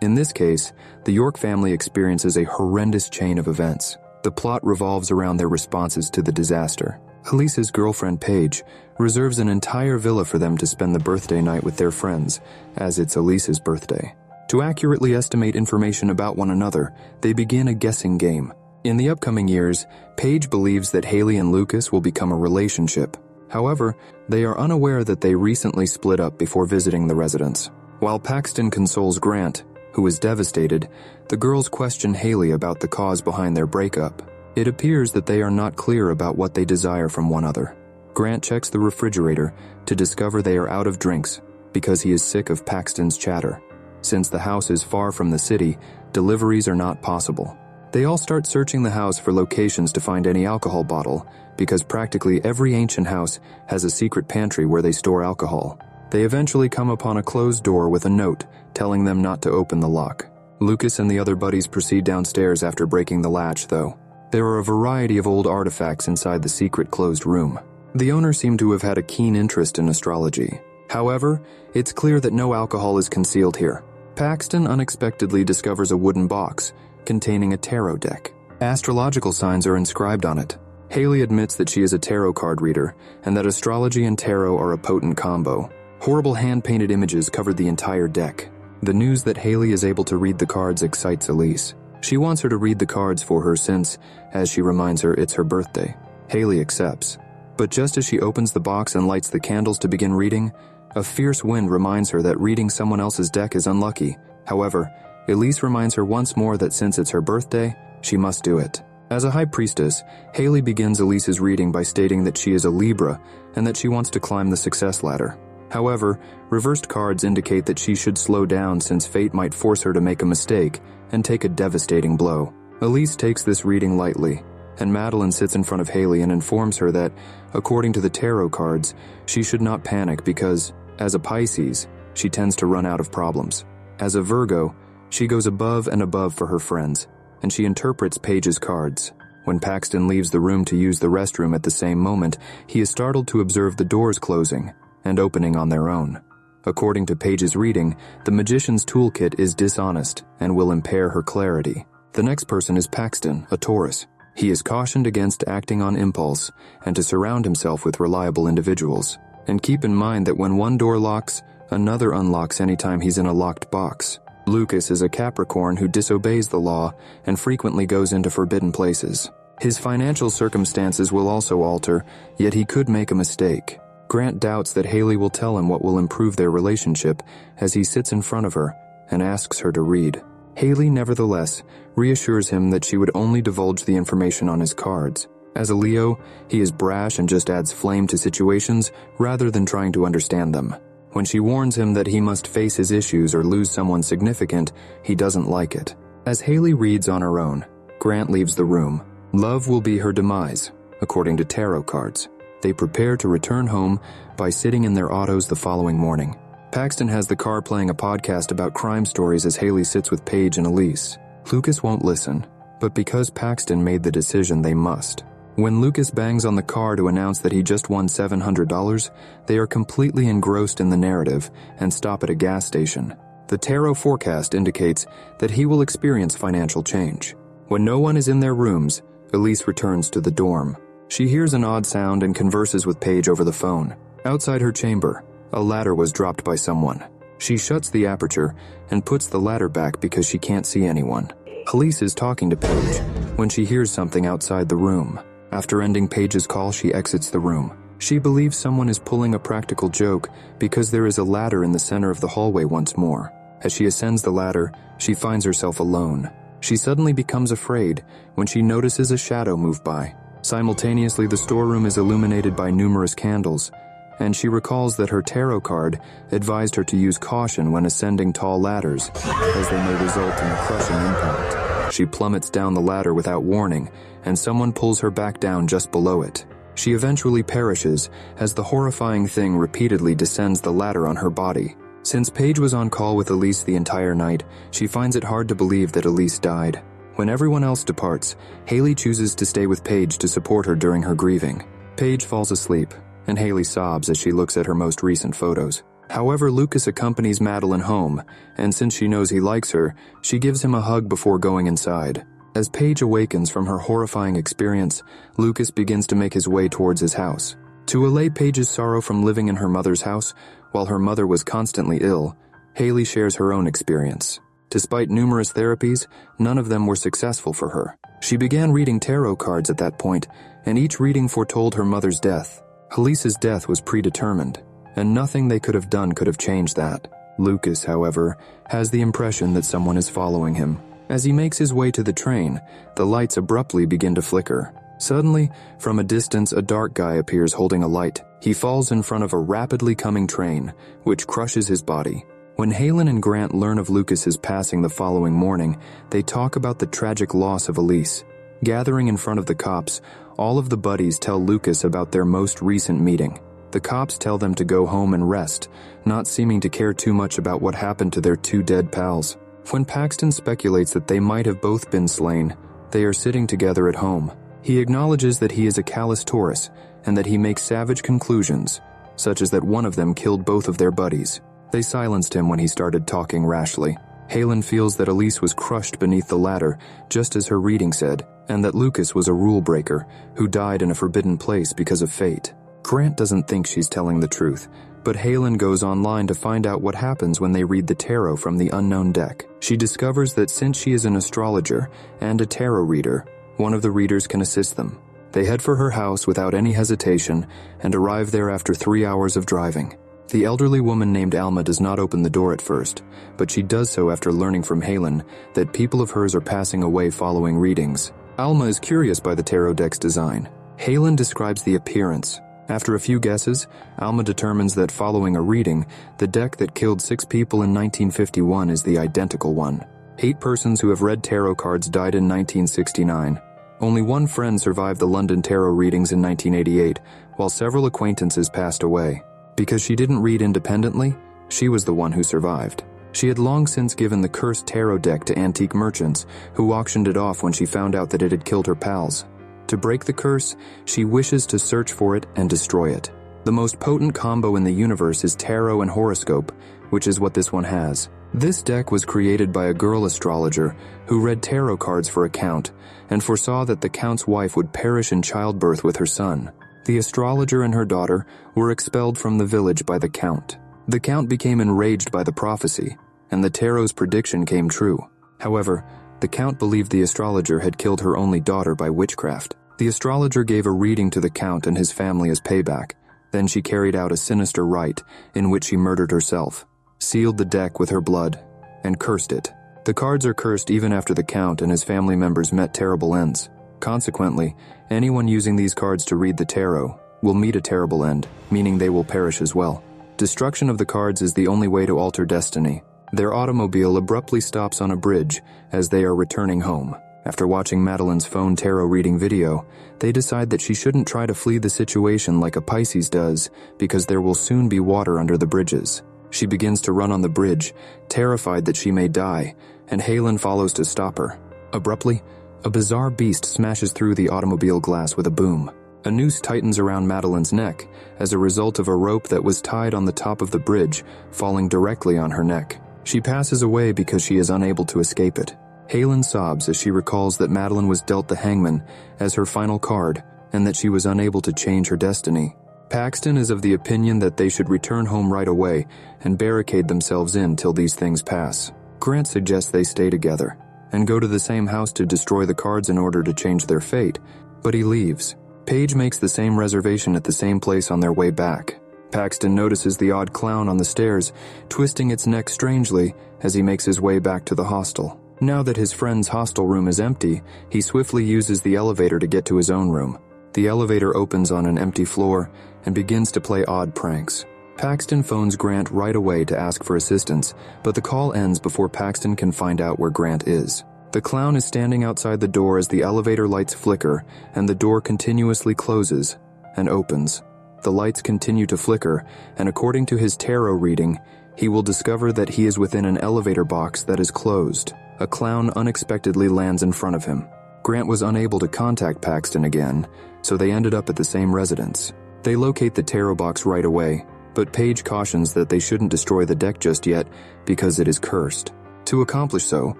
In this case, the York family experiences a horrendous chain of events. The plot revolves around their responses to the disaster. Elise's girlfriend Paige reserves an entire villa for them to spend the birthday night with their friends, as it's Elise's birthday. To accurately estimate information about one another, they begin a guessing game. In the upcoming years, Paige believes that Haley and Lucas will become a relationship. However, they are unaware that they recently split up before visiting the residence. While Paxton consoles Grant, who is devastated, the girls question Haley about the cause behind their breakup. It appears that they are not clear about what they desire from one another. Grant checks the refrigerator to discover they are out of drinks because he is sick of Paxton's chatter. Since the house is far from the city, deliveries are not possible. They all start searching the house for locations to find any alcohol bottle, because practically every ancient house has a secret pantry where they store alcohol. They eventually come upon a closed door with a note telling them not to open the lock. Lucas and the other buddies proceed downstairs after breaking the latch, though. There are a variety of old artifacts inside the secret closed room. The owner seemed to have had a keen interest in astrology. However, it's clear that no alcohol is concealed here. Paxton unexpectedly discovers a wooden box containing a tarot deck. Astrological signs are inscribed on it. Haley admits that she is a tarot card reader and that astrology and tarot are a potent combo. Horrible hand-painted images covered the entire deck. The news that Haley is able to read the cards excites Elise. She wants her to read the cards for her since, as she reminds her, it's her birthday. Haley accepts. But just as she opens the box and lights the candles to begin reading, a fierce wind reminds her that reading someone else's deck is unlucky. However, Elise reminds her once more that since it's her birthday, she must do it. As a high priestess, Haley begins Elise's reading by stating that she is a Libra and that she wants to climb the success ladder. However, reversed cards indicate that she should slow down since fate might force her to make a mistake and take a devastating blow. Elise takes this reading lightly, and Madeline sits in front of Haley and informs her that, according to the tarot cards, she should not panic because, as a Pisces, she tends to run out of problems. As a Virgo, she goes above and above for her friends, and she interprets Paige's cards. When Paxton leaves the room to use the restroom at the same moment, he is startled to observe the doors closing and opening on their own. According to Paige's reading, the magician's toolkit is dishonest and will impair her clarity. The next person is Paxton, a Taurus. He is cautioned against acting on impulse and to surround himself with reliable individuals. And keep in mind that when one door locks, another unlocks anytime he's in a locked box. Lucas is a Capricorn who disobeys the law and frequently goes into forbidden places. His financial circumstances will also alter, yet he could make a mistake. Grant doubts that Haley will tell him what will improve their relationship as he sits in front of her and asks her to read. Haley, nevertheless, reassures him that she would only divulge the information on his cards. As a Leo, he is brash and just adds flame to situations rather than trying to understand them. When she warns him that he must face his issues or lose someone significant, he doesn't like it. As Haley reads on her own, Grant leaves the room. Love will be her demise, according to tarot cards. They prepare to return home by sitting in their autos the following morning. Paxton has the car playing a podcast about crime stories as Haley sits with Paige and Elise. Lucas won't listen, but because Paxton made the decision, they must. When Lucas bangs on the car to announce that he just won $700, they are completely engrossed in the narrative and stop at a gas station. The tarot forecast indicates that he will experience financial change. When no one is in their rooms, Elise returns to the dorm. She hears an odd sound and converses with Paige over the phone. Outside her chamber, a ladder was dropped by someone. She shuts the aperture and puts the ladder back because she can't see anyone. Elise is talking to Paige when she hears something outside the room. After ending Paige's call, she exits the room. She believes someone is pulling a practical joke because there is a ladder in the center of the hallway once more. As she ascends the ladder, she finds herself alone. She suddenly becomes afraid when she notices a shadow move by. Simultaneously, the storeroom is illuminated by numerous candles, and she recalls that her tarot card advised her to use caution when ascending tall ladders, as they may result in a crushing impact. She plummets down the ladder without warning, and someone pulls her back down just below it. She eventually perishes as the horrifying thing repeatedly descends the ladder on her body. Since Paige was on call with Elise the entire night, she finds it hard to believe that Elise died. When everyone else departs, Haley chooses to stay with Paige to support her during her grieving. Paige falls asleep, and Haley sobs as she looks at her most recent photos. However, Lucas accompanies Madeline home, and since she knows he likes her, she gives him a hug before going inside. As Paige awakens from her horrifying experience, Lucas begins to make his way towards his house. To allay Paige's sorrow from living in her mother's house, while her mother was constantly ill, Haley shares her own experience. Despite numerous therapies, none of them were successful for her. She began reading tarot cards at that point, and each reading foretold her mother's death. Elise's death was predetermined, and nothing they could have done could have changed that. Lucas, however, has the impression that someone is following him. As he makes his way to the train, the lights abruptly begin to flicker. Suddenly, from a distance, a dark guy appears holding a light. He falls in front of a rapidly coming train, which crushes his body. When Halen and Grant learn of Lucas's passing the following morning, they talk about the tragic loss of Elise. Gathering in front of the cops, all of the buddies tell Lucas about their most recent meeting. The cops tell them to go home and rest, not seeming to care too much about what happened to their two dead pals. When Paxton speculates that they might have both been slain, they are sitting together at home. He acknowledges that he is a callous Taurus and that he makes savage conclusions, such as that one of them killed both of their buddies. They silenced him when he started talking rashly. Halen feels that Elise was crushed beneath the ladder, just as her reading said, and that Lucas was a rule breaker who died in a forbidden place because of fate. Grant doesn't think she's telling the truth, but Halen goes online to find out what happens when they read the tarot from the unknown deck. She discovers that since she is an astrologer and a tarot reader, one of the readers can assist them. They head for her house without any hesitation and arrive there after 3 hours of driving. The elderly woman named Alma does not open the door at first, but she does so after learning from Halen that people of hers are passing away following readings. Alma is curious by the tarot deck's design. Halen describes the appearance. After a few guesses, Alma determines that following a reading, the deck that killed 6 people in 1951 is the identical one. 8 persons who have read tarot cards died in 1969. Only one friend survived the London tarot readings in 1988, while several acquaintances passed away. Because she didn't read independently, she was the one who survived. She had long since given the cursed tarot deck to antique merchants, who auctioned it off when she found out that it had killed her pals. To break the curse, she wishes to search for it and destroy it. The most potent combo in the universe is tarot and horoscope, which is what this one has. This deck was created by a girl astrologer who read tarot cards for a count and foresaw that the count's wife would perish in childbirth with her son. The astrologer and her daughter were expelled from the village by the count. The count became enraged by the prophecy, and the tarot's prediction came true. However, the count believed the astrologer had killed her only daughter by witchcraft. The astrologer gave a reading to the count and his family as payback. Then she carried out a sinister rite in which she murdered herself, sealed the deck with her blood, and cursed it. The cards are cursed even after the count and his family members met terrible ends. Consequently, anyone using these cards to read the tarot will meet a terrible end, meaning they will perish as well. Destruction of the cards is the only way to alter destiny. Their automobile abruptly stops on a bridge as they are returning home. After watching Madeline's phone tarot reading video, they decide that she shouldn't try to flee the situation like a Pisces does because there will soon be water under the bridges. She begins to run on the bridge, terrified that she may die, and Halen follows to stop her. Abruptly, a bizarre beast smashes through the automobile glass with a boom. A noose tightens around Madeline's neck as a result of a rope that was tied on the top of the bridge, falling directly on her neck. She passes away because she is unable to escape it. Halen sobs as she recalls that Madeline was dealt the hangman as her final card and that she was unable to change her destiny. Paxton is of the opinion that they should return home right away and barricade themselves in till these things pass. Grant suggests they stay together and go to the same house to destroy the cards in order to change their fate, but he leaves. Paige makes the same reservation at the same place on their way back. Paxton notices the odd clown on the stairs, twisting its neck strangely as he makes his way back to the hostel. Now that his friend's hostel room is empty, he swiftly uses the elevator to get to his own room. The elevator opens on an empty floor and begins to play odd pranks. Paxton phones Grant right away to ask for assistance, but the call ends before Paxton can find out where Grant is. The clown is standing outside the door as the elevator lights flicker and the door continuously closes and opens. The lights continue to flicker, and according to his tarot reading, he will discover that he is within an elevator box that is closed. A clown unexpectedly lands in front of him. Grant was unable to contact Paxton again, so they ended up at the same residence. They locate the tarot box right away, but Paige cautions that they shouldn't destroy the deck just yet because it is cursed. To accomplish so,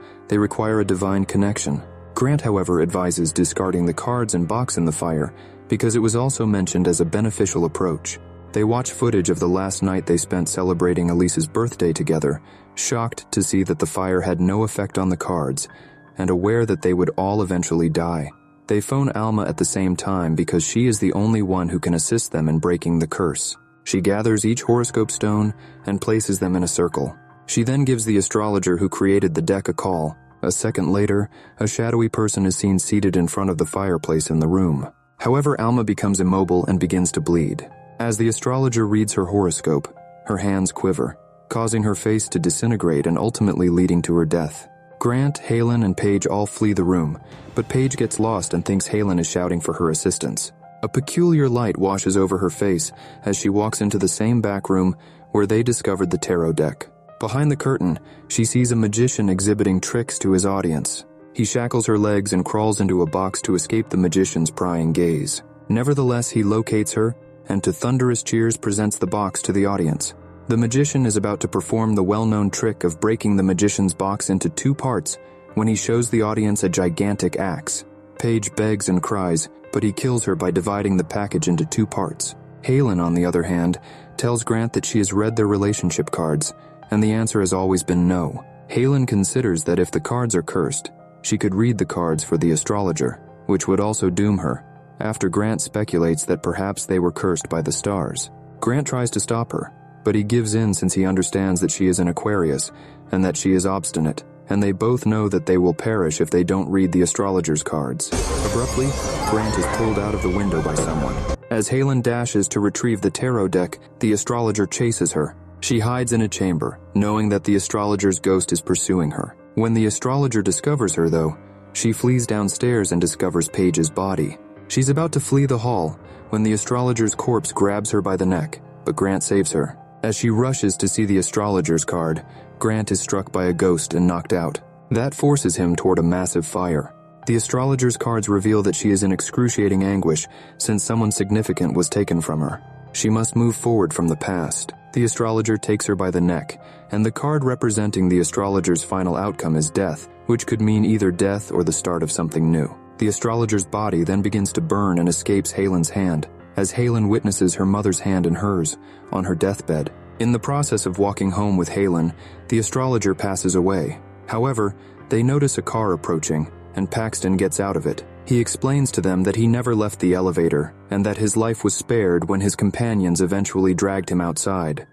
they require a divine connection. Grant, however, advises discarding the cards and box in the fire because it was also mentioned as a beneficial approach. They watch footage of the last night they spent celebrating Elise's birthday together, shocked to see that the fire had no effect on the cards, and aware that they would all eventually die. They phone Alma at the same time because she is the only one who can assist them in breaking the curse. She gathers each horoscope stone and places them in a circle. She then gives the astrologer who created the deck a call. A second later, a shadowy person is seen seated in front of the fireplace in the room. However, Alma becomes immobile and begins to bleed. As the astrologer reads her horoscope, her hands quiver, causing her face to disintegrate and ultimately leading to her death. Grant, Halen, and Paige all flee the room, but Paige gets lost and thinks Halen is shouting for her assistance. A peculiar light washes over her face as she walks into the same back room where they discovered the tarot deck. Behind the curtain, she sees a magician exhibiting tricks to his audience. He shackles her legs and crawls into a box to escape the magician's prying gaze. Nevertheless, he locates her and to thunderous cheers presents the box to the audience. The magician is about to perform the well-known trick of breaking the magician's box into two parts when he shows the audience a gigantic axe. Paige begs and cries, but he kills her by dividing the package into two parts. Halen, on the other hand, tells Grant that she has read their relationship cards, and the answer has always been no. Halen considers that if the cards are cursed, she could read the cards for the astrologer, which would also doom her, after Grant speculates that perhaps they were cursed by the stars. Grant tries to stop her, but he gives in since he understands that she is an Aquarius and that she is obstinate, and they both know that they will perish if they don't read the astrologer's cards. Abruptly, Grant is pulled out of the window by someone. As Halen dashes to retrieve the tarot deck, the astrologer chases her. She hides in a chamber, knowing that the astrologer's ghost is pursuing her. When the astrologer discovers her, though, she flees downstairs and discovers Paige's body. She's about to flee the hall when the astrologer's corpse grabs her by the neck, but Grant saves her. As she rushes to see the astrologer's card, Grant is struck by a ghost and knocked out. That forces him toward a massive fire. The astrologer's cards reveal that she is in excruciating anguish since someone significant was taken from her. She must move forward from the past. The astrologer takes her by the neck, and the card representing the astrologer's final outcome is death, which could mean either death or the start of something new. The astrologer's body then begins to burn and escapes Halen's hand, as Halen witnesses her mother's hand in hers, on her deathbed. In the process of walking home with Halen, the astrologer passes away. However, they notice a car approaching, and Paxton gets out of it. He explains to them that he never left the elevator, and that his life was spared when his companions eventually dragged him outside.